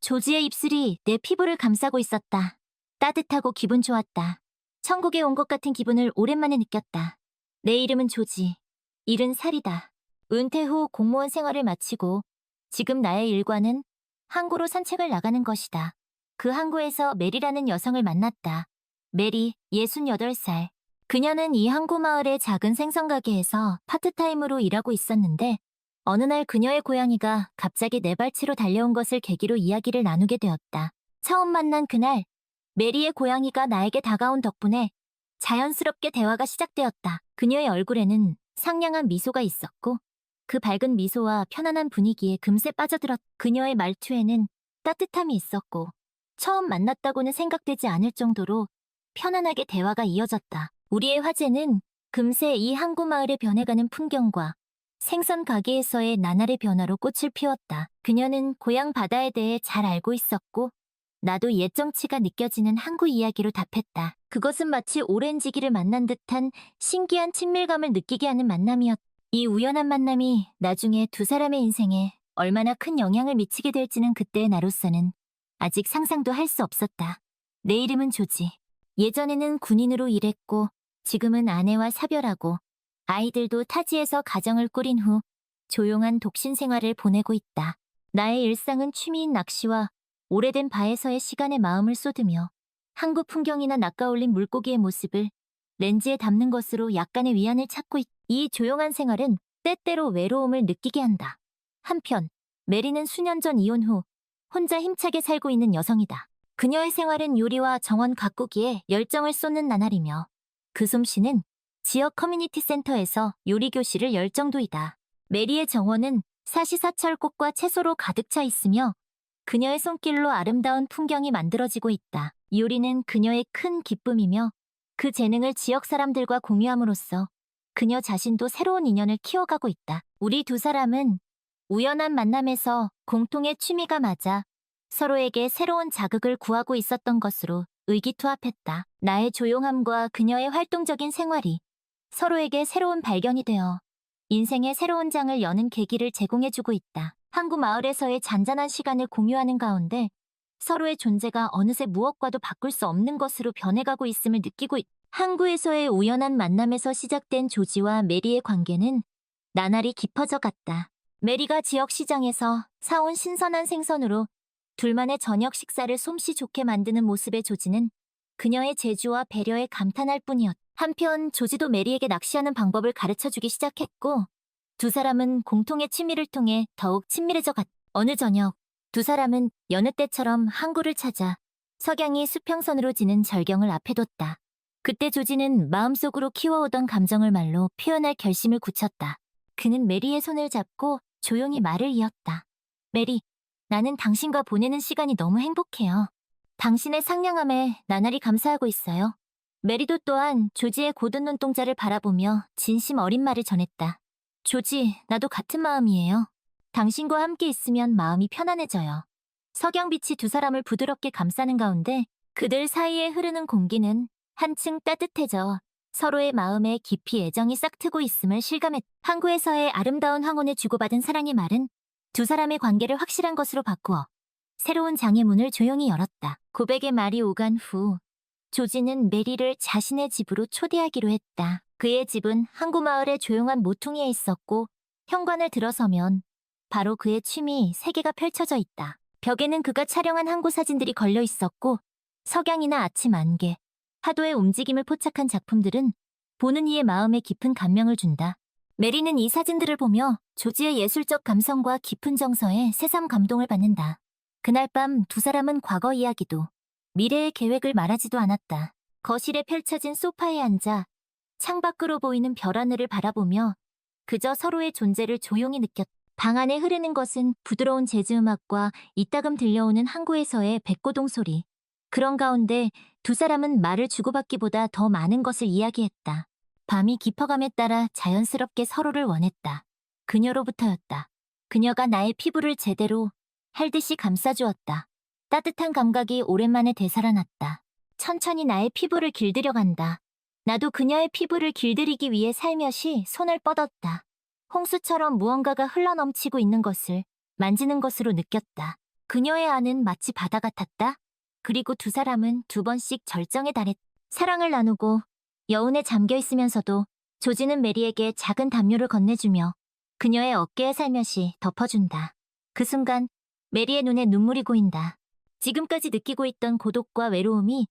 조지의 입술이 내 피부를 감싸고 있었다. 따뜻하고 기분 좋았다. 천국에 온 것 같은 기분을 오랜만에 느꼈다. 내 이름은 조지. 70살이다. 은퇴 후 공무원 생활을 마치고 지금 나의 일과는 항구로 산책을 나가는 것이다. 그 항구에서 메리라는 여성을 만났다. 메리, 68살. 그녀는 이 항구 마을의 작은 생선 가게에서 파트타임으로 일하고 있었는데 어느 날 그녀의 고양이가 갑자기 내 발치로 달려온 것을 계기로 이야기를 나누게 되었다. 처음 만난 그날, 메리의 고양이가 나에게 다가온 덕분에 자연스럽게 대화가 시작되었다. 그녀의 얼굴에는 상냥한 미소가 있었고 그 밝은 미소와 편안한 분위기에 금세 빠져들었. 그녀의 말투에는 따뜻함이 있었고 처음 만났다고는 생각되지 않을 정도로 편안하게 대화가 이어졌다. 우리의 화제는 금세 이 항구 마을의 변해가는 풍경과 생선 가게에서의 나날의 변화로 꽃을 피웠다. 그녀는 고향 바다에 대해 잘 알고 있었고 나도 옛 정치가 느껴지는 항구 이야기로 답했다. 그것은 마치 오랜 지기를 만난 듯한 신기한 친밀감을 느끼게 하는 만남이었다. 이 우연한 만남이 나중에 두 사람의 인생에 얼마나 큰 영향을 미치게 될지는 그때의 나로서는 아직 상상도 할 수 없었다. 내 이름은 조지. 예전에는 군인으로 일했고 지금은 아내와 사별하고 아이들도 타지에서 가정을 꾸린 후 조용한 독신 생활을 보내고 있다. 나의 일상은 취미인 낚시와 오래된 바에서의 시간에 마음을 쏟으며 항구 풍경이나 낚아올린 물고기의 모습을 렌즈에 담는 것으로 약간의 위안을 찾고 있다. 이 조용한 생활은 때때로 외로움을 느끼게 한다. 한편 메리는 수년 전 이혼 후 혼자 힘차게 살고 있는 여성이다. 그녀의 생활은 요리와 정원 가꾸기에 열정을 쏟는 나날이며 그 솜씨는 지역 커뮤니티 센터에서 요리 교실을 열 정도이다. 메리의 정원은 사시사철 꽃과 채소로 가득 차 있으며 그녀의 손길로 아름다운 풍경이 만들어지고 있다. 요리는 그녀의 큰 기쁨이며 그 재능을 지역 사람들과 공유함으로써 그녀 자신도 새로운 인연을 키워가고 있다. 우리 두 사람은 우연한 만남에서 공통의 취미가 맞아 서로에게 새로운 자극을 구하고 있었던 것으로 의기투합했다. 나의 조용함과 그녀의 활동적인 생활이 서로에게 새로운 발견이 되어 인생의 새로운 장을 여는 계기를 제공해주고 있다. 항구 마을에서의 잔잔한 시간을 공유하는 가운데 서로의 존재가 어느새 무엇과도 바꿀 수 없는 것으로 변해가고 있음을 느끼고 있다. 항구에서의 우연한 만남에서 시작된 조지와 메리의 관계는 나날이 깊어져 갔다. 메리가 지역 시장에서 사온 신선한 생선으로 둘만의 저녁 식사를 솜씨 좋게 만드는 모습의 조지는 그녀의 재주와 배려에 감탄할 뿐이었다. 한편 조지도 메리에게 낚시하는 방법을 가르쳐주기 시작했고 두 사람은 공통의 취미를 통해 더욱 친밀해져 갔다. 어느 저녁 두 사람은 여느 때처럼 항구를 찾아 석양이 수평선으로 지는 절경을 앞에 뒀다. 그때 조지는 마음속으로 키워오던 감정을 말로 표현할 결심을 굳혔다. 그는 메리의 손을 잡고 조용히 말을 이었다. 메리, 나는 당신과 보내는 시간이 너무 행복해요. 당신의 상냥함에 나날이 감사하고 있어요. 메리도 또한 조지의 고든 눈동자를 바라보며 진심 어린 말을 전했다. 조지, 나도 같은 마음이에요. 당신과 함께 있으면 마음이 편안해져요. 석양빛이 두 사람을 부드럽게 감싸는 가운데 그들 사이에 흐르는 공기는 한층 따뜻해져 서로의 마음에 깊이 애정이 싹트고 있음을 실감했다. 항구에서의 아름다운 황혼에 주고받은 사랑의 말은 두 사람의 관계를 확실한 것으로 바꾸어 새로운 장의 문을 조용히 열었다. 고백의 말이 오간 후 조지는 메리를 자신의 집으로 초대하기로 했다. 그의 집은 항구 마을의 조용한 모퉁이에 있었고 현관을 들어서면 바로 그의 취미 세계가 펼쳐져 있다. 벽에는 그가 촬영한 항구 사진들이 걸려 있었고 석양이나 아침 안개, 파도의 움직임을 포착한 작품들은 보는 이의 마음에 깊은 감명을 준다. 메리는 이 사진들을 보며 조지의 예술적 감성과 깊은 정서에 새삼 감동을 받는다. 그날 밤 두 사람은 과거 이야기도 미래의 계획을 말하지도 않았다. 거실에 펼쳐진 소파에 앉아 창밖으로 보이는 별 하늘을 바라보며 그저 서로의 존재를 조용히 느꼈다. 방 안에 흐르는 것은 부드러운 재즈 음악과 이따금 들려오는 항구에서의 백고동 소리. 그런 가운데 두 사람은 말을 주고받기보다 더 많은 것을 이야기했다. 밤이 깊어감에 따라 자연스럽게 서로를 원했다. 그녀로부터였다. 그녀가 나의 피부를 제대로 할 듯이 감싸주었다. 따뜻한 감각이 오랜만에 되살아났다. 천천히 나의 피부를 길들여간다. 나도 그녀의 피부를 길들이기 위해 살며시 손을 뻗었다. 홍수처럼 무언가가 흘러넘치고 있는 것을 만지는 것으로 느꼈다. 그녀의 안은 마치 바다 같았다. 그리고 두 사람은 두 번씩 절정에 달했다. 사랑을 나누고 여운에 잠겨 있으면서도 조지는 메리에게 작은 담요를 건네주며 그녀의 어깨에 살며시 덮어준다. 그 순간 메리의 눈에 눈물이 고인다. 지금까지 느끼고 있던 고독과 외로움이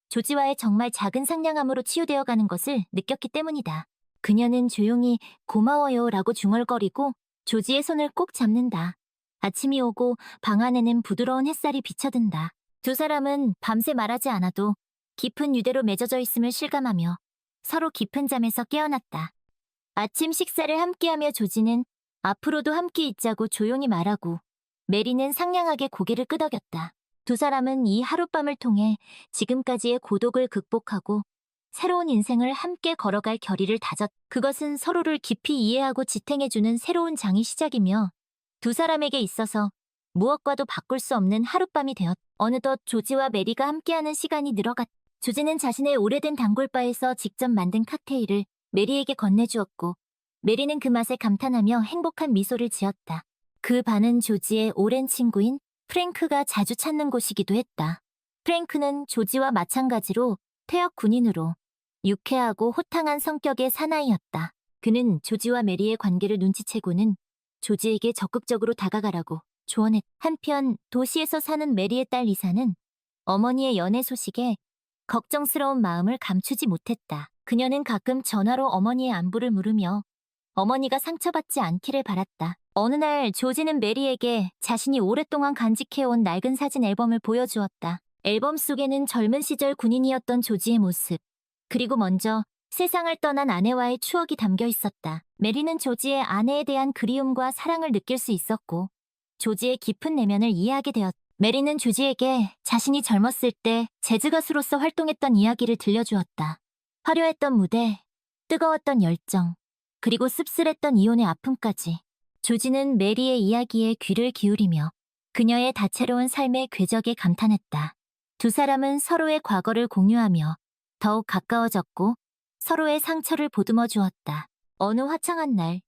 조지와의 정말 작은 상냥함으로 치유되어 가는 것을 느꼈기 때문이다. 그녀는 조용히 고마워요 라고 중얼거리고 조지의 손을 꼭 잡는다. 아침이 오고 방 안에는 부드러운 햇살이 비쳐든다. 두 사람은 밤새 말하지 않아도 깊은 유대로 맺어져 있음을 실감하며 서로 깊은 잠에서 깨어났다. 아침 식사를 함께하며 조지는 앞으로도 함께 있자고 조용히 말하고 메리는 상냥하게 고개를 끄덕였다. 두 사람은 이 하룻밤을 통해 지금까지의 고독을 극복하고 새로운 인생을 함께 걸어갈 결의를 다졌다. 그것은 서로를 깊이 이해하고 지탱해주는 새로운 장이 시작이며 두 사람에게 있어서 무엇과도 바꿀 수 없는 하룻밤이 되었다. 어느덧 조지와 메리가 함께하는 시간이 늘어갔다. 조지는 자신의 오래된 단골바에서 직접 만든 칵테일을 메리에게 건네주었고 메리는 그 맛에 감탄하며 행복한 미소를 지었다. 그 반은 조지의 오랜 친구인 프랭크가 자주 찾는 곳이기도 했다. 프랭크는 조지와 마찬가지로 퇴역 군인으로 유쾌하고 호탕한 성격의 사나이였다. 그는 조지와 메리의 관계를 눈치채고는 조지에게 적극적으로 다가가라고 조언했다. 한편 도시에서 사는 메리의 딸 리사는 어머니의 연애 소식에 걱정스러운 마음을 감추지 못했다. 그녀는 가끔 전화로 어머니의 안부를 물으며 어머니가 상처받지 않기를 바랐다. 어느 날 조지는 메리에게 자신이 오랫동안 간직해온 낡은 사진 앨범을 보여주었다. 앨범 속에는 젊은 시절 군인이었던 조지의 모습, 그리고 먼저 세상을 떠난 아내와의 추억이 담겨 있었다. 메리는 조지의 아내에 대한 그리움과 사랑을 느낄 수 있었고 조지의 깊은 내면을 이해하게 되었다. 메리는 조지에게 자신이 젊었을 때 재즈 가수로서 활동했던 이야기를 들려주었다. 화려했던 무대, 뜨거웠던 열정, 그리고 씁쓸했던 이혼의 아픔까지. 조지는 메리의 이야기에 귀를 기울이며 그녀의 다채로운 삶의 궤적에 감탄했다. 두 사람은 서로의 과거를 공유하며 더욱 가까워졌고 서로의 상처를 보듬어 주었다. 어느 화창한 날,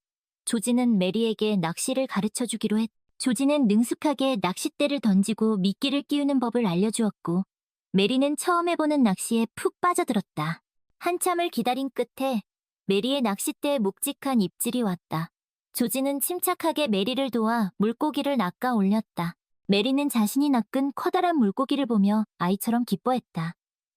조지는 메리에게 낚시를 가르쳐 주기로 했다. 조지는 능숙하게 낚싯대를 던지고 미끼를 끼우는 법을 알려주었고 메리는 처음 해보는 낚시에 푹 빠져들었다. 한참을 기다린 끝에 메리의 낚싯대에 묵직한 입질이 왔다. 조지는 침착하게 메리를 도와 물고기를 낚아 올렸다. 메리는 자신이 낚은 커다란 물고기를 보며 아이처럼 기뻐했다.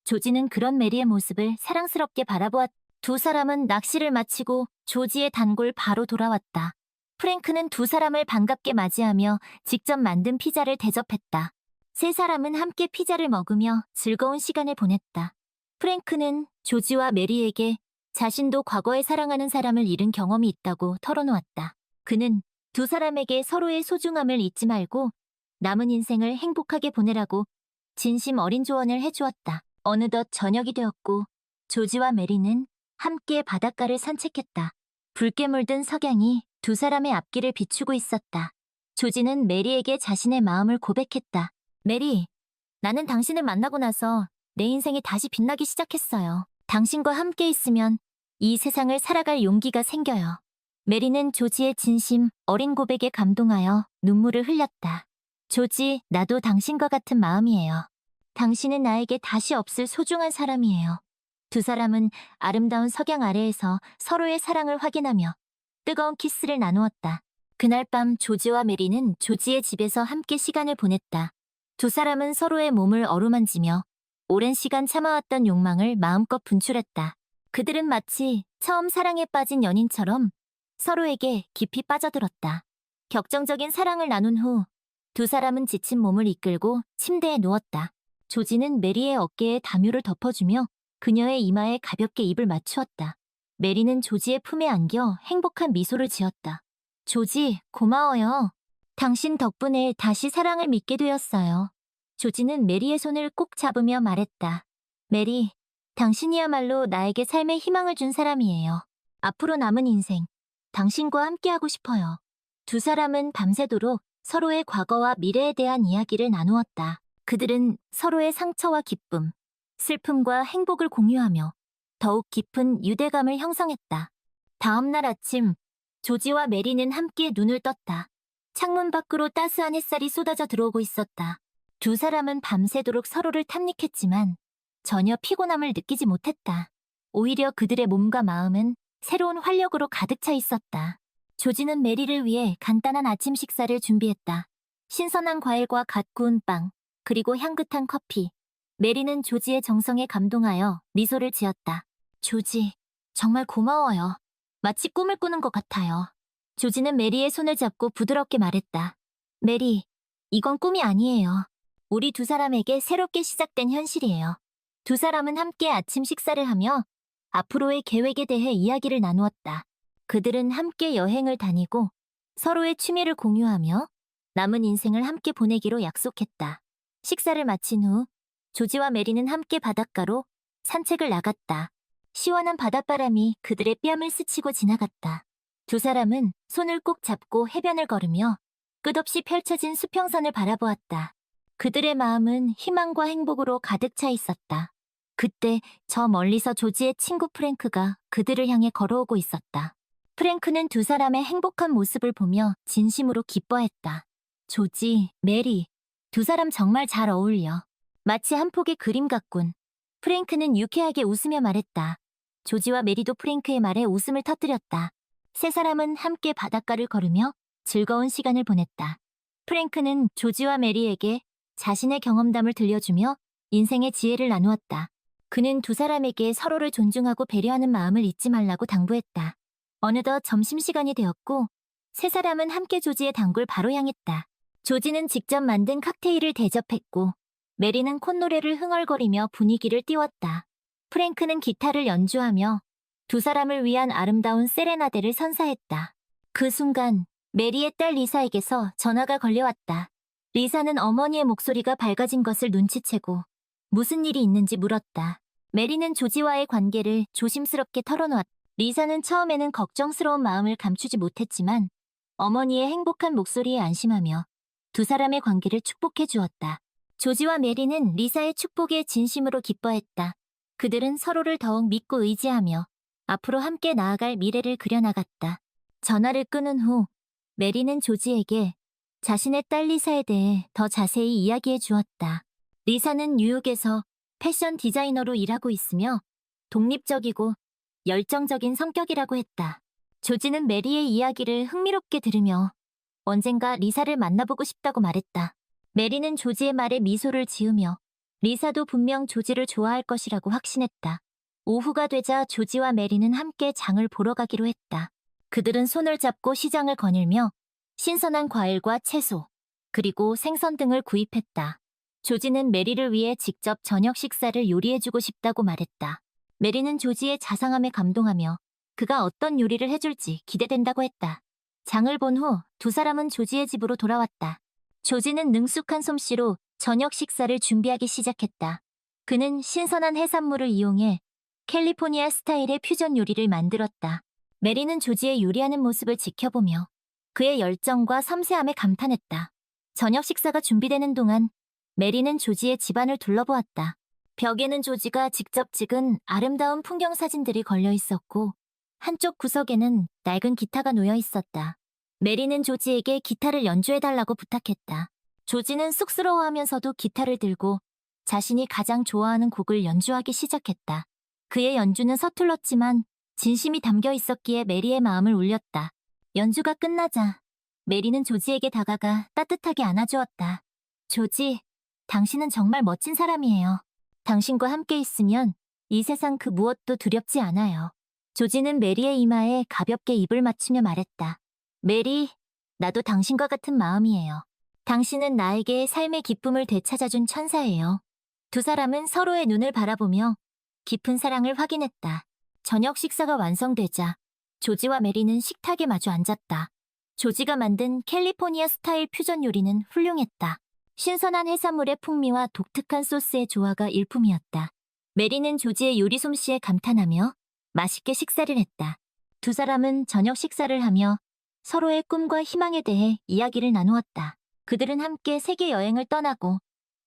조지는 그런 메리의 모습을 사랑스럽게 바라보았다. 두 사람은 낚시를 마치고 조지의 단골 바로 돌아왔다. 프랭크는 두 사람을 반갑게 맞이하며 직접 만든 피자를 대접했다. 세 사람은 함께 피자를 먹으며 즐거운 시간을 보냈다. 프랭크는 조지와 메리에게 자신도 과거에 사랑하는 사람을 잃은 경험이 있다고 털어놓았다. 그는 두 사람에게 서로의 소중함을 잊지 말고 남은 인생을 행복하게 보내라고 진심 어린 조언을 해주었다. 어느덧 저녁이 되었고 조지와 메리는 함께 바닷가를 산책했다. 붉게 물든 석양이 두 사람의 앞길을 비추고 있었다. 조지는 메리에게 자신의 마음을 고백했다. 메리, 나는 당신을 만나고 나서 내 인생이 다시 빛나기 시작했어요. 당신과 함께 있으면 이 세상을 살아갈 용기가 생겨요. 메리는 조지의 진심 어린 고백에 감동하여 눈물을 흘렸다. 조지, 나도 당신과 같은 마음이에요. 당신은 나에게 다시 없을 소중한 사람이에요. 두 사람은 아름다운 석양 아래에서 서로의 사랑을 확인하며 뜨거운 키스를 나누었다. 그날 밤 조지와 메리는 조지의 집에서 함께 시간을 보냈다. 두 사람은 서로의 몸을 어루만지며 오랜 시간 참아왔던 욕망을 마음껏 분출했다. 그들은 마치 처음 사랑에 빠진 연인처럼 서로에게 깊이 빠져들었다. 격정적인 사랑을 나눈 후 두 사람은 지친 몸을 이끌고 침대에 누웠다. 조지는 메리의 어깨에 담요를 덮어주며 그녀의 이마에 가볍게 입을 맞추었다. 메리는 조지의 품에 안겨 행복한 미소를 지었다. 조지, 고마워요. 당신 덕분에 다시 사랑을 믿게 되었어요. 조지는 메리의 손을 꼭 잡으며 말했다. 메리, 당신이야말로 나에게 삶의 희망을 준 사람이에요. 앞으로 남은 인생, 당신과 함께하고 싶어요. 두 사람은 밤새도록 서로의 과거와 미래에 대한 이야기를 나누었다. 그들은 서로의 상처와 기쁨, 슬픔과 행복을 공유하며 더욱 깊은 유대감을 형성했다. 다음 날 아침, 조지와 메리는 함께 눈을 떴다. 창문 밖으로 따스한 햇살이 쏟아져 들어오고 있었다. 두 사람은 밤새도록 서로를 탐닉했지만 전혀 피곤함을 느끼지 못했다. 오히려 그들의 몸과 마음은 새로운 활력으로 가득 차 있었다. 조지는 메리를 위해 간단한 아침 식사를 준비했다. 신선한 과일과 갓 구운 빵, 그리고 향긋한 커피. 메리는 조지의 정성에 감동하여 미소를 지었다. 조지, 정말 고마워요. 마치 꿈을 꾸는 것 같아요. 조지는 메리의 손을 잡고 부드럽게 말했다. 메리, 이건 꿈이 아니에요. 우리 두 사람에게 새롭게 시작된 현실이에요. 두 사람은 함께 아침 식사를 하며 앞으로의 계획에 대해 이야기를 나누었다. 그들은 함께 여행을 다니고 서로의 취미를 공유하며 남은 인생을 함께 보내기로 약속했다. 식사를 마친 후 조지와 메리는 함께 바닷가로 산책을 나갔다. 시원한 바닷바람이 그들의 뺨을 스치고 지나갔다. 두 사람은 손을 꼭 잡고 해변을 걸으며 끝없이 펼쳐진 수평선을 바라보았다. 그들의 마음은 희망과 행복으로 가득 차 있었다. 그때 저 멀리서 조지의 친구 프랭크가 그들을 향해 걸어오고 있었다. 프랭크는 두 사람의 행복한 모습을 보며 진심으로 기뻐했다. 조지, 메리, 두 사람 정말 잘 어울려. 마치 한 폭의 그림 같군. 프랭크는 유쾌하게 웃으며 말했다. 조지와 메리도 프랭크의 말에 웃음을 터뜨렸다. 세 사람은 함께 바닷가를 걸으며 즐거운 시간을 보냈다. 프랭크는 조지와 메리에게 자신의 경험담을 들려주며 인생의 지혜를 나누었다. 그는 두 사람에게 서로를 존중하고 배려하는 마음을 잊지 말라고 당부했다. 어느덧 점심시간이 되었고 세 사람은 함께 조지의 단골 바로 향했다. 조지는 직접 만든 칵테일을 대접했고 메리는 콧노래를 흥얼거리며 분위기를 띄웠다. 프랭크는 기타를 연주하며 두 사람을 위한 아름다운 세레나데를 선사했다. 그 순간 메리의 딸 리사에게서 전화가 걸려왔다. 리사는 어머니의 목소리가 밝아진 것을 눈치채고 무슨 일이 있는지 물었다. 메리는 조지와의 관계를 조심스럽게 털어놓았다. 리사는 처음에는 걱정스러운 마음을 감추지 못했지만 어머니의 행복한 목소리에 안심하며 두 사람의 관계를 축복해 주었다. 조지와 메리는 리사의 축복에 진심으로 기뻐했다. 그들은 서로를 더욱 믿고 의지하며 앞으로 함께 나아갈 미래를 그려나갔다. 전화를 끊은 후 메리는 조지에게 자신의 딸 리사에 대해 더 자세히 이야기해 주었다. 리사는 뉴욕에서 패션 디자이너로 일하고 있으며 독립적이고 열정적인 성격이라고 했다. 조지는 메리의 이야기를 흥미롭게 들으며 언젠가 리사를 만나보고 싶다고 말했다. 메리는 조지의 말에 미소를 지으며 리사도 분명 조지를 좋아할 것이라고 확신했다. 오후가 되자 조지와 메리는 함께 장을 보러 가기로 했다. 그들은 손을 잡고 시장을 거닐며 신선한 과일과 채소, 그리고 생선 등을 구입했다. 조지는 메리를 위해 직접 저녁 식사를 요리해주고 싶다고 말했다. 메리는 조지의 자상함에 감동하며 그가 어떤 요리를 해줄지 기대된다고 했다. 장을 본 후 두 사람은 조지의 집으로 돌아왔다. 조지는 능숙한 솜씨로 저녁 식사를 준비하기 시작했다. 그는 신선한 해산물을 이용해 캘리포니아 스타일의 퓨전 요리를 만들었다. 메리는 조지의 요리하는 모습을 지켜보며 그의 열정과 섬세함에 감탄했다. 저녁 식사가 준비되는 동안 메리는 조지의 집안을 둘러보았다. 벽에는 조지가 직접 찍은 아름다운 풍경 사진들이 걸려 있었고 한쪽 구석에는 낡은 기타가 놓여 있었다. 메리는 조지에게 기타를 연주해달라고 부탁했다. 조지는 쑥스러워하면서도 기타를 들고 자신이 가장 좋아하는 곡을 연주하기 시작했다. 그의 연주는 서툴렀지만 진심이 담겨 있었기에 메리의 마음을 울렸다. 연주가 끝나자 메리는 조지에게 다가가 따뜻하게 안아주었다. 조지, 당신은 정말 멋진 사람이에요. 당신과 함께 있으면 이 세상 그 무엇도 두렵지 않아요. 조지는 메리의 이마에 가볍게 입을 맞추며 말했다. 메리, 나도 당신과 같은 마음이에요. 당신은 나에게 삶의 기쁨을 되찾아준 천사예요. 두 사람은 서로의 눈을 바라보며 깊은 사랑을 확인했다. 저녁 식사가 완성되자 조지와 메리는 식탁에 마주 앉았다. 조지가 만든 캘리포니아 스타일 퓨전 요리는 훌륭했다. 신선한 해산물의 풍미와 독특한 소스의 조화가 일품이었다. 메리는 조지의 요리 솜씨에 감탄하며 맛있게 식사를 했다. 두 사람은 저녁 식사를 하며 서로의 꿈과 희망에 대해 이야기를 나누었다. 그들은 함께 세계 여행을 떠나고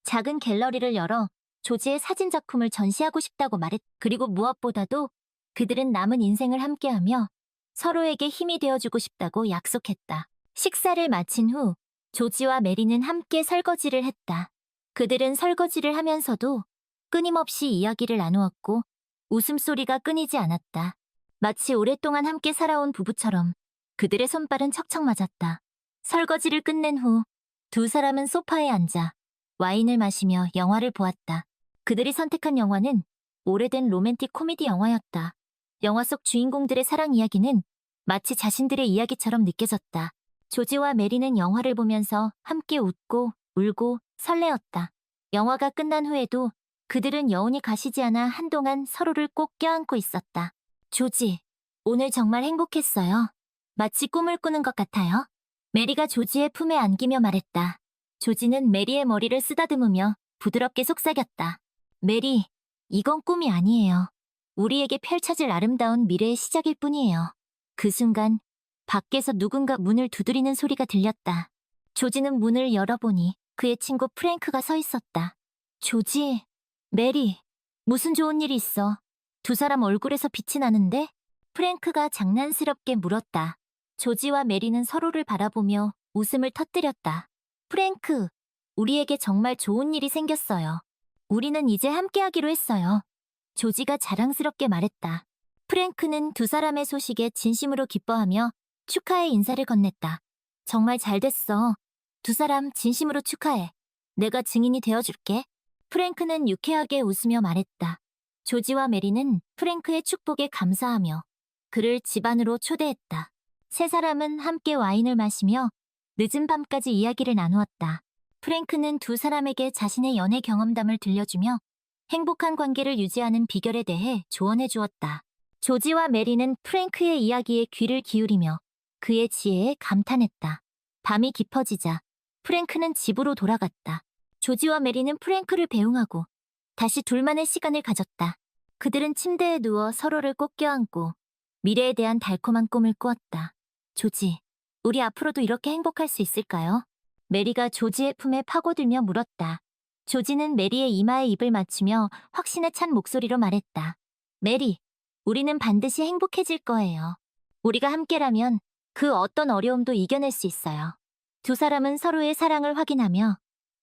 작은 갤러리를 열어 조지의 사진 작품을 전시하고 싶다고 그리고 무엇보다도 그들은 남은 인생을 함께하며 서로에게 힘이 되어주고 싶다고 약속했다. 식사를 마친 후 조지와 메리는 함께 설거지를 했다. 그들은 설거지를 하면서도 끊임없이 이야기를 나누었고 웃음소리가 끊이지 않았다. 마치 오랫동안 함께 살아온 부부처럼 그들의 손발은 척척 맞았다. 설거지를 끝낸 후 두 사람은 소파에 앉아 와인을 마시며 영화를 보았다. 그들이 선택한 영화는 오래된 로맨틱 코미디 영화였다. 영화 속 주인공들의 사랑 이야기는 마치 자신들의 이야기처럼 느껴졌다. 조지와 메리는 영화를 보면서 함께 웃고 울고 설레었다. 영화가 끝난 후에도 그들은 여운이 가시지 않아 한동안 서로를 꼭 껴안고 있었다. 조지, 오늘 정말 행복했어요. 마치 꿈을 꾸는 것 같아요. 메리가 조지의 품에 안기며 말했다. 조지는 메리의 머리를 쓰다듬으며 부드럽게 속삭였다. 메리, 이건 꿈이 아니에요. 우리에게 펼쳐질 아름다운 미래의 시작일 뿐이에요. 그 순간 밖에서 누군가 문을 두드리는 소리가 들렸다. 조지는 문을 열어보니 그의 친구 프랭크가 서 있었다. 조지, 메리, 무슨 좋은 일이 있어? 두 사람 얼굴에서 빛이 나는데? 프랭크가 장난스럽게 물었다. 조지와 메리는 서로를 바라보며 웃음을 터뜨렸다. 프랭크, 우리에게 정말 좋은 일이 생겼어요. 우리는 이제 함께하기로 했어요. 조지가 자랑스럽게 말했다. 프랭크는 두 사람의 소식에 진심으로 기뻐하며 축하의 인사를 건넸다. 정말 잘 됐어. 두 사람 진심으로 축하해. 내가 증인이 되어줄게. 프랭크는 유쾌하게 웃으며 말했다. 조지와 메리는 프랭크의 축복에 감사하며 그를 집 안으로 초대했다. 세 사람은 함께 와인을 마시며 늦은 밤까지 이야기를 나누었다. 프랭크는 두 사람에게 자신의 연애 경험담을 들려주며 행복한 관계를 유지하는 비결에 대해 조언해 주었다. 조지와 메리는 프랭크의 이야기에 귀를 기울이며 그의 지혜에 감탄했다. 밤이 깊어지자 프랭크는 집으로 돌아갔다. 조지와 메리는 프랭크를 배웅하고 다시 둘만의 시간을 가졌다. 그들은 침대에 누워 서로를 꼭 껴안고 미래에 대한 달콤한 꿈을 꾸었다. 조지, 우리 앞으로도 이렇게 행복할 수 있을까요? 메리가 조지의 품에 파고들며 물었다. 조지는 메리의 이마에 입을 맞추며 확신에 찬 목소리로 말했다. 메리, 우리는 반드시 행복해질 거예요. 우리가 함께라면 그 어떤 어려움도 이겨낼 수 있어요. 두 사람은 서로의 사랑을 확인하며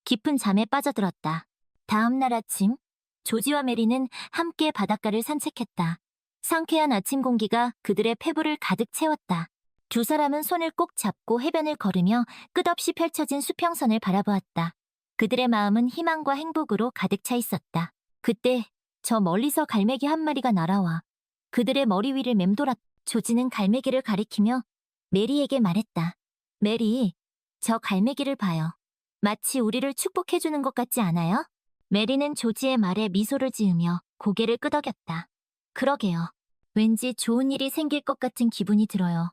깊은 잠에 빠져들었다. 다음 날 아침, 조지와 메리는 함께 바닷가를 산책했다. 상쾌한 아침 공기가 그들의 폐부를 가득 채웠다. 두 사람은 손을 꼭 잡고 해변을 걸으며 끝없이 펼쳐진 수평선을 바라보았다. 그들의 마음은 희망과 행복으로 가득 차 있었다. 그때 저 멀리서 갈매기 한 마리가 날아와 그들의 머리 위를 맴돌았다. 조지는 갈매기를 가리키며 메리에게 말했다. 메리, 저 갈매기를 봐요. 마치 우리를 축복해주는 것 같지 않아요? 메리는 조지의 말에 미소를 지으며 고개를 끄덕였다. 그러게요. 왠지 좋은 일이 생길 것 같은 기분이 들어요.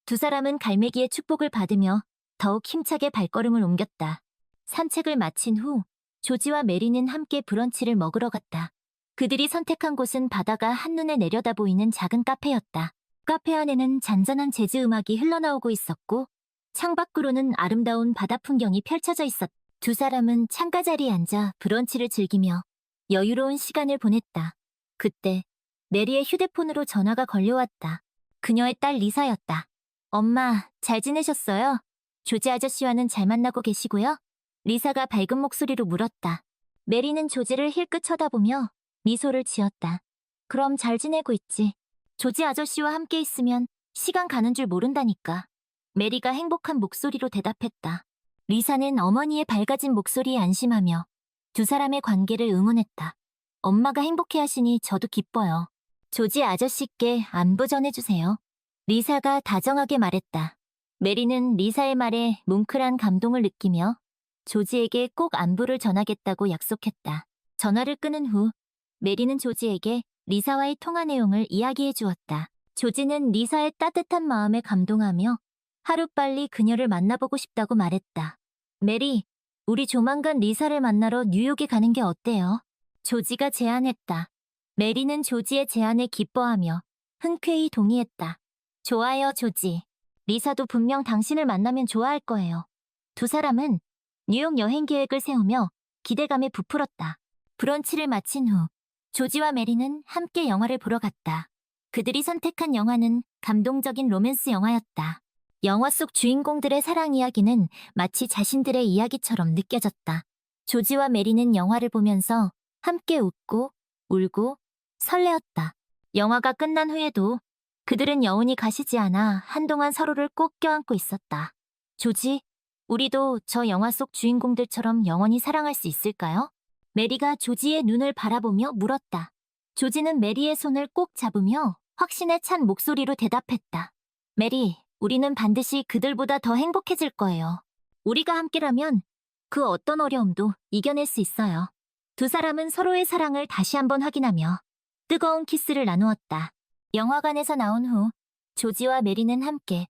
두 사람은 갈매기의 축복을 받으며 더욱 힘차게 발걸음을 옮겼다. 산책을 마친 후 조지와 메리는 함께 브런치를 먹으러 갔다. 그들이 선택한 곳은 바다가 한눈에 내려다 보이는 작은 카페였다. 카페 안에는 잔잔한 재즈 음악이 흘러나오고 있었고 창밖으로는 아름다운 바다 풍경이 펼쳐져 있었다. 두 사람은 창가 자리에 앉아 브런치를 즐기며 여유로운 시간을 보냈다. 그때 메리의 휴대폰으로 전화가 걸려왔다. 그녀의 딸 리사였다. 엄마, 잘 지내셨어요? 조지 아저씨와는 잘 만나고 계시고요? 리사가 밝은 목소리로 물었다. 메리는 조지를 힐끗 쳐다보며 미소를 지었다. 그럼 잘 지내고 있지. 조지 아저씨와 함께 있으면 시간 가는 줄 모른다니까. 메리가 행복한 목소리로 대답했다. 리사는 어머니의 밝아진 목소리에 안심하며 두 사람의 관계를 응원했다. 엄마가 행복해하시니 저도 기뻐요. 조지 아저씨께 안부 전해주세요. 리사가 다정하게 말했다. 메리는 리사의 말에 뭉클한 감동을 느끼며 조지에게 꼭 안부를 전하겠다고 약속했다. 전화를 끊은 후 메리는 조지에게 리사와의 통화 내용을 이야기해 주었다. 조지는 리사의 따뜻한 마음에 감동하며 하루빨리 그녀를 만나보고 싶다고 말했다. 메리, 우리 조만간 리사를 만나러 뉴욕에 가는 게 어때요? 조지가 제안했다. 메리는 조지의 제안에 기뻐하며 흔쾌히 동의했다. 좋아요, 조지. 리사도 분명 당신을 만나면 좋아할 거예요. 두 사람은 뉴욕 여행 계획을 세우며 기대감에 부풀었다. 브런치를 마친 후 조지와 메리는 함께 영화를 보러 갔다. 그들이 선택한 영화는 감동적인 로맨스 영화였다. 영화 속 주인공들의 사랑 이야기는 마치 자신들의 이야기처럼 느껴졌다. 조지와 메리는 영화를 보면서 함께 웃고 울고 설레었다. 영화가 끝난 후에도 그들은 여운이 가시지 않아 한동안 서로를 꼭 껴안고 있었다. 조지, 우리도 저 영화 속 주인공들처럼 영원히 사랑할 수 있을까요? 메리가 조지의 눈을 바라보며 물었다. 조지는 메리의 손을 꼭 잡으며 확신에 찬 목소리로 대답했다. 메리, 우리는 반드시 그들보다 더 행복해질 거예요. 우리가 함께라면 그 어떤 어려움도 이겨낼 수 있어요. 두 사람은 서로의 사랑을 다시 한번 확인하며 뜨거운 키스를 나누었다. 영화관에서 나온 후 조지와 메리는 함께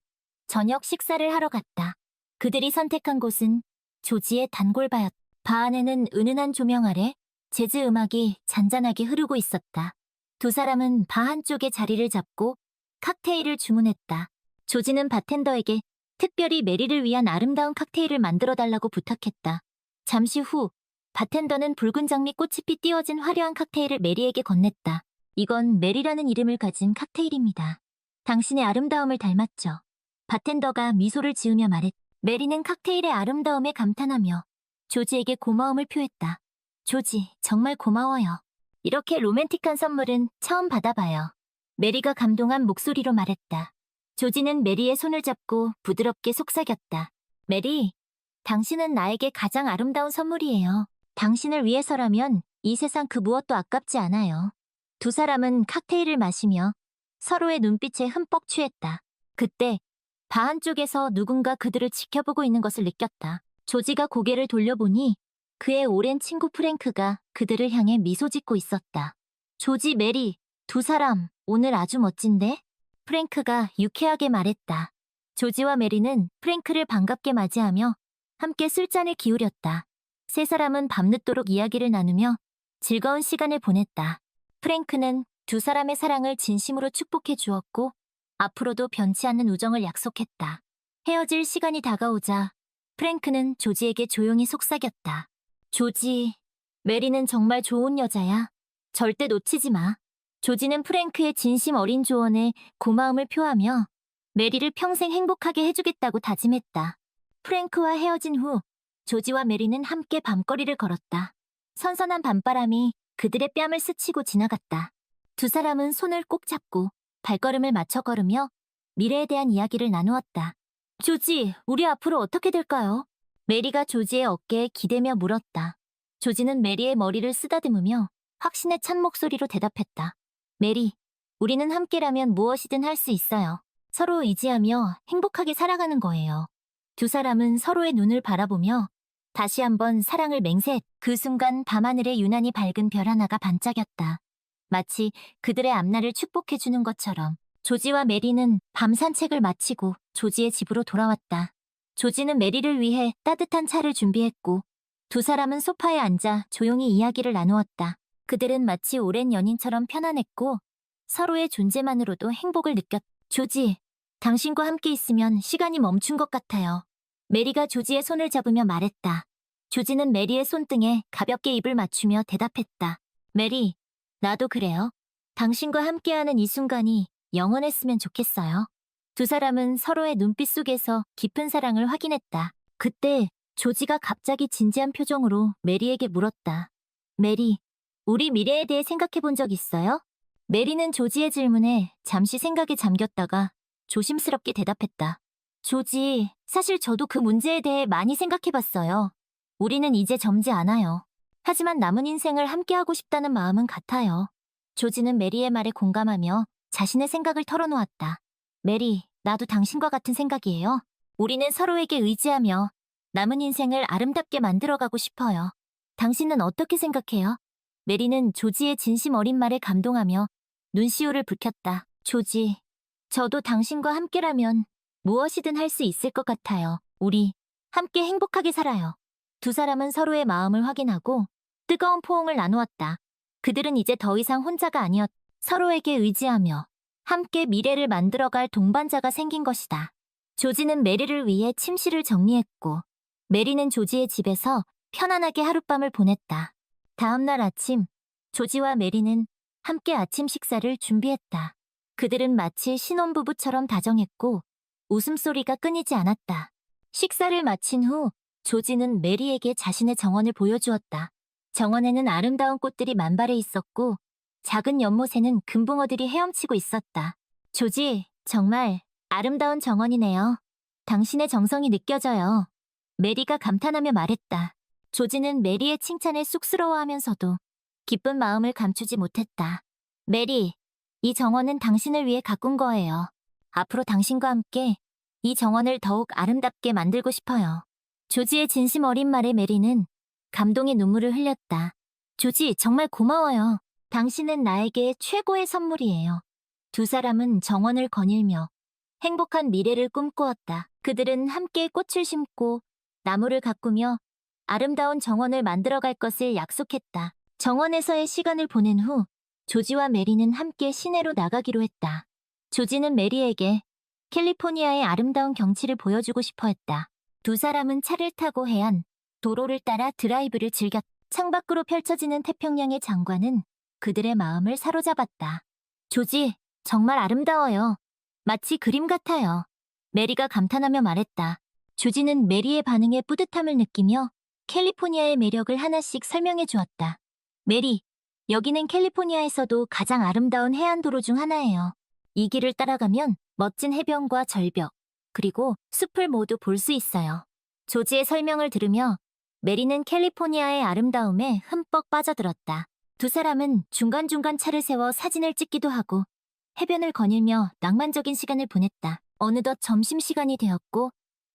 저녁 식사를 하러 갔다. 그들이 선택한 곳은 조지의 단골바였다. 바 안에는 은은한 조명 아래 재즈 음악이 잔잔하게 흐르고 있었다. 두 사람은 바 한쪽에 자리를 잡고 칵테일을 주문했다. 조지는 바텐더에게 특별히 메리를 위한 아름다운 칵테일을 만들어달라고 부탁했다. 잠시 후 바텐더는 붉은 장미꽃잎이 띄워진 화려한 칵테일을 메리에게 건넸다. 이건 메리라는 이름을 가진 칵테일입니다. 당신의 아름다움을 닮았죠. 바텐더가 미소를 지으며 말했다. 메리는 칵테일의 아름다움에 감탄하며 조지에게 고마움을 표했다. 조지, 정말 고마워요. 이렇게 로맨틱한 선물은 처음 받아봐요. 메리가 감동한 목소리로 말했다. 조지는 메리의 손을 잡고 부드럽게 속삭였다. 메리, 당신은 나에게 가장 아름다운 선물이에요. 당신을 위해서라면 이 세상 그 무엇도 아깝지 않아요. 두 사람은 칵테일을 마시며 서로의 눈빛에 흠뻑 취했다. 그때 바 한쪽에서 누군가 그들을 지켜보고 있는 것을 느꼈다. 조지가 고개를 돌려보니 그의 오랜 친구 프랭크가 그들을 향해 미소 짓고 있었다. 조지, 메리, 두 사람 오늘 아주 멋진데? 프랭크가 유쾌하게 말했다. 조지와 메리는 프랭크를 반갑게 맞이하며 함께 술잔을 기울였다. 세 사람은 밤늦도록 이야기를 나누며 즐거운 시간을 보냈다. 프랭크는 두 사람의 사랑을 진심으로 축복해 주었고 앞으로도 변치 않는 우정을 약속했다. 헤어질 시간이 다가오자 프랭크는 조지에게 조용히 속삭였다. 조지, 메리는 정말 좋은 여자야. 절대 놓치지 마. 조지는 프랭크의 진심 어린 조언에 고마움을 표하며 메리를 평생 행복하게 해주겠다고 다짐했다. 프랭크와 헤어진 후 조지와 메리는 함께 밤거리를 걸었다. 선선한 밤바람이 그들의 뺨을 스치고 지나갔다. 두 사람은 손을 꼭 잡고 발걸음을 맞춰 걸으며 미래에 대한 이야기를 나누었다. 조지, 우리 앞으로 어떻게 될까요? 메리가 조지의 어깨에 기대며 물었다. 조지는 메리의 머리를 쓰다듬으며 확신에 찬 목소리로 대답했다. 메리, 우리는 함께라면 무엇이든 할 수 있어요. 서로 의지하며 행복하게 살아가는 거예요. 두 사람은 서로의 눈을 바라보며 다시 한번 사랑을 맹세했. 그 순간 밤하늘에 유난히 밝은 별 하나가 반짝였다. 마치 그들의 앞날을 축복해주는 것처럼. 조지와 메리는 밤 산책을 마치고 조지의 집으로 돌아왔다. 조지는 메리를 위해 따뜻한 차를 준비했고 두 사람은 소파에 앉아 조용히 이야기를 나누었다. 그들은 마치 오랜 연인처럼 편안했고 서로의 존재만으로도 행복을 느꼈다. 조지, 당신과 함께 있으면 시간이 멈춘 것 같아요. 메리가 조지의 손을 잡으며 말했다. 조지는 메리의 손등에 가볍게 입을 맞추며 대답했다. 메리, 나도 그래요. 당신과 함께하는 이 순간이 영원했으면 좋겠어요. 두 사람은 서로의 눈빛 속에서 깊은 사랑을 확인했다. 그때 조지가 갑자기 진지한 표정으로 메리에게 물었다. 메리, 우리 미래에 대해 생각해 본 적 있어요? 메리는 조지의 질문에 잠시 생각에 잠겼다가 조심스럽게 대답했다. 조지, 사실 저도 그 문제에 대해 많이 생각해 봤어요. 우리는 이제 젊지 않아요. 하지만 남은 인생을 함께하고 싶다는 마음은 같아요. 조지는 메리의 말에 공감하며 자신의 생각을 털어놓았다. 메리, 나도 당신과 같은 생각이에요. 우리는 서로에게 의지하며 남은 인생을 아름답게 만들어가고 싶어요. 당신은 어떻게 생각해요? 메리는 조지의 진심 어린 말에 감동하며 눈시울을 붉혔다. 조지, 저도 당신과 함께라면 무엇이든 할 수 있을 것 같아요. 우리 함께 행복하게 살아요. 두 사람은 서로의 마음을 확인하고 뜨거운 포옹을 나누었다. 그들은 이제 더 이상 혼자가 아니었다. 서로에게 의지하며 함께 미래를 만들어갈 동반자가 생긴 것이다. 조지는 메리를 위해 침실을 정리했고 메리는 조지의 집에서 편안하게 하룻밤을 보냈다. 다음 날 아침, 조지와 메리는 함께 아침 식사를 준비했다. 그들은 마치 신혼부부처럼 다정했고 웃음소리가 끊이지 않았다. 식사를 마친 후 조지는 메리에게 자신의 정원을 보여주었다. 정원에는 아름다운 꽃들이 만발해 있었고 작은 연못에는 금붕어들이 헤엄치고 있었다. 조지, 정말 아름다운 정원이네요. 당신의 정성이 느껴져요. 메리가 감탄하며 말했다. 조지는 메리의 칭찬에 쑥스러워하면서도 기쁜 마음을 감추지 못했다. 메리, 이 정원은 당신을 위해 가꾼 거예요. 앞으로 당신과 함께 이 정원을 더욱 아름답게 만들고 싶어요. 조지의 진심 어린 말에 메리는 감동의 눈물을 흘렸다. 조지, 정말 고마워요. 당신은 나에게 최고의 선물이에요. 두 사람은 정원을 거닐며 행복한 미래를 꿈꾸었다. 그들은 함께 꽃을 심고 나무를 가꾸며 아름다운 정원을 만들어갈 것을 약속했다. 정원에서의 시간을 보낸 후 조지와 메리는 함께 시내로 나가기로 했다. 조지는 메리에게 캘리포니아의 아름다운 경치를 보여주고 싶어 했다. 두 사람은 차를 타고 해안, 도로를 따라 드라이브를 즐겼다. 창밖으로 펼쳐지는 태평양의 장관은 그들의 마음을 사로잡았다. 조지, 정말 아름다워요. 마치 그림 같아요. 메리가 감탄하며 말했다. 조지는 메리의 반응에 뿌듯함을 느끼며 캘리포니아의 매력을 하나씩 설명해 주었다. 메리, 여기는 캘리포니아에서도 가장 아름다운 해안도로 중 하나예요. 이 길을 따라가면 멋진 해변과 절벽, 그리고 숲을 모두 볼 수 있어요. 조지의 설명을 들으며 메리는 캘리포니아의 아름다움에 흠뻑 빠져들었다. 두 사람은 중간중간 차를 세워 사진을 찍기도 하고 해변을 거닐며 낭만적인 시간을 보냈다. 어느덧 점심시간이 되었고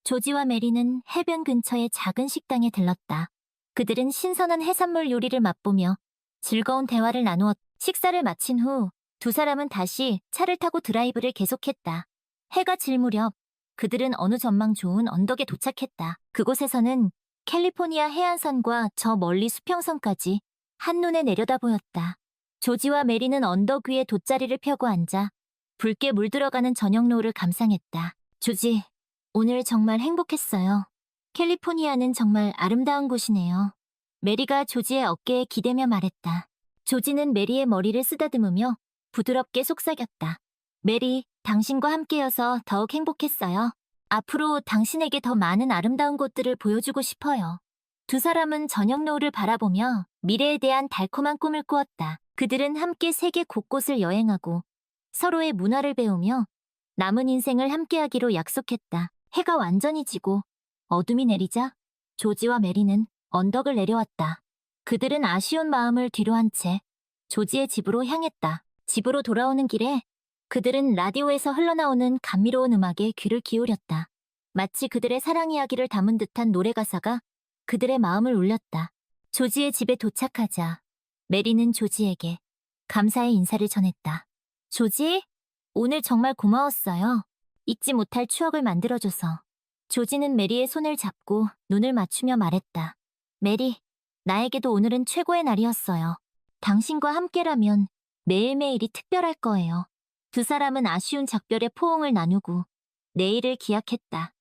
조지와 메리는 해변 근처의 작은 식당에 들렀다. 그들은 신선한 해산물 요리를 맛보며 즐거운 대화를 나누었다. 식사를 마친 후 두 사람은 다시 차를 타고 드라이브를 계속했다. 해가 질 무렵 그들은 어느 전망 좋은 언덕에 도착했다. 그곳에서는 캘리포니아 해안선과 저 멀리 수평선까지 한눈에 내려다 보였다. 조지와 메리는 언덕 위에 돗자리를 펴고 앉아 붉게 물들어가는 저녁 노을을 감상했다. 조지, 오늘 정말 행복했어요. 캘리포니아는 정말 아름다운 곳이네요. 메리가 조지의 어깨에 기대며 말했다. 조지는 메리의 머리를 쓰다듬으며 부드럽게 속삭였다. 메리, 당신과 함께여서 더욱 행복했어요. 앞으로 당신에게 더 많은 아름다운 곳들을 보여주고 싶어요. 두 사람은 저녁 노을을 바라보며 미래에 대한 달콤한 꿈을 꾸었다. 그들은 함께 세계 곳곳을 여행하고 서로의 문화를 배우며 남은 인생을 함께하기로 약속했다. 해가 완전히 지고 어둠이 내리자 조지와 메리는 언덕을 내려왔다. 그들은 아쉬운 마음을 뒤로한 채 조지의 집으로 향했다. 집으로 돌아오는 길에 그들은 라디오에서 흘러나오는 감미로운 음악에 귀를 기울였다. 마치 그들의 사랑 이야기를 담은 듯한 노래 가사가 그들의 마음을 울렸다. 조지의 집에 도착하자 메리는 조지에게 감사의 인사를 전했다. 조지, 오늘 정말 고마웠어요. 잊지 못할 추억을 만들어줘서. 조지는 메리의 손을 잡고 눈을 맞추며 말했다. 메리, 나에게도 오늘은 최고의 날이었어요. 당신과 함께라면 매일매일이 특별할 거예요. 두 사람은 아쉬운 작별의 포옹을 나누고 내일을 기약했다.